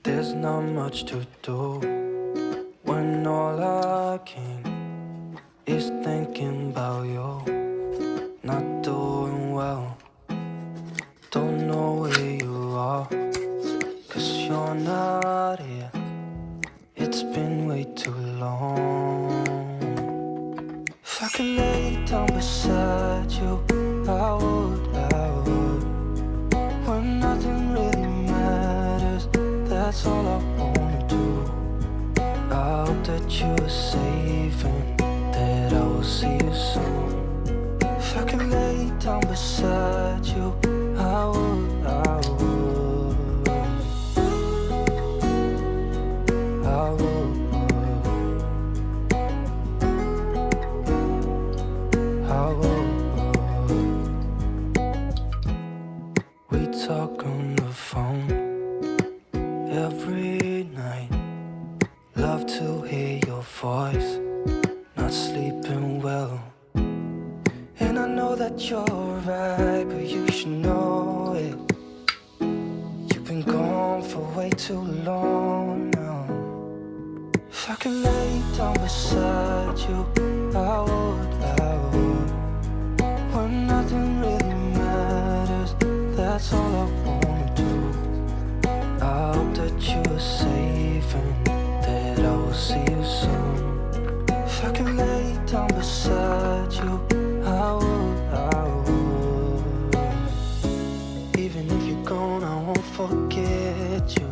There's not much to do when all I can is thinking about you. Not doing well, don't know where you are, 'cause you're not here. It's been way too long. If I could lay down beside you, I would, when nothing really matters, that's all I wanna do. I hope that you are safe and that I will see you soon. If I could lay down beside you, I would, I would, I would, I would. We talk on the phone every night. Love to hear your voice, not sleeping well. And I know that you're right, but you should know it. You've been gone for way too long now. If I could lay down beside you, I would, when nothing really matters, that's all I wanna do. I hope that you are safe and that I will see you soon. If I could lay down beside you, I would, I would. Even if you're gone, I won't forget you.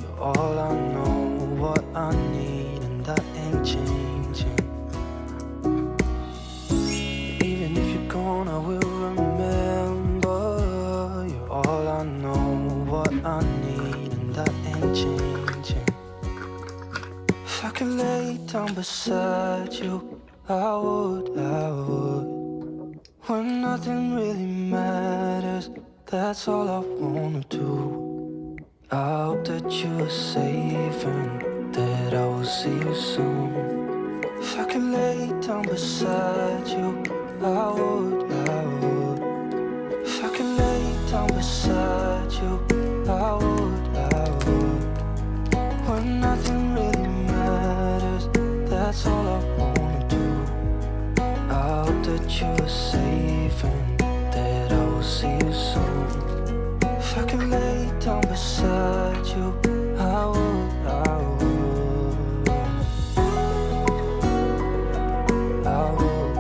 You're all I know, what I need, and that ain't changing. Even if you're gone, I will remember. You're all I know, what I need, and that ain't changing. If I could lay down beside you, I would, when nothing really matters, that's all I wanna do. I hope that you are safe and that I will see you soon. If I could lay down beside you, I would, if I could lay down beside you, I would, when nothing really matters, that's all I wanna do. I hope that you are safe and that I will see you soon. If I could lay down beside you, I would, I would, I would,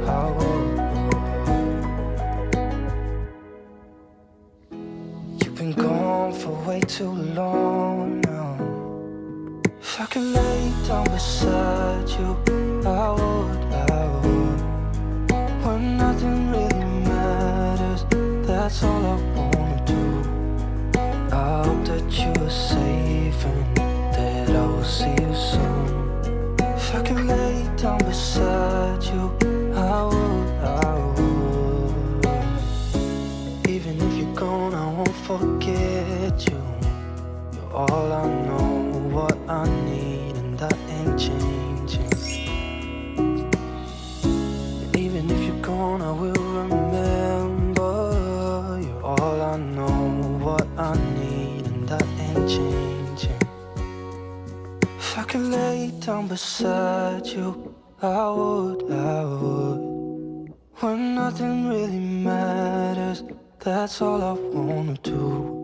I would. You've been gone for way too long now. If I could lay down beside you, I would, when nothing really matters, that's all I wanna do. I hope that you are safe and that I will see you soon. If I could lay down beside you, I would, I would. Even if you're gone, I won't forget you. You're all I know, what I need, and that ain't changing. And even if you're gone, I will remember. You're all I know, what I need, and that ain't changing. If I could lay down beside you, I would, when nothing really matters, that's all I wanna do.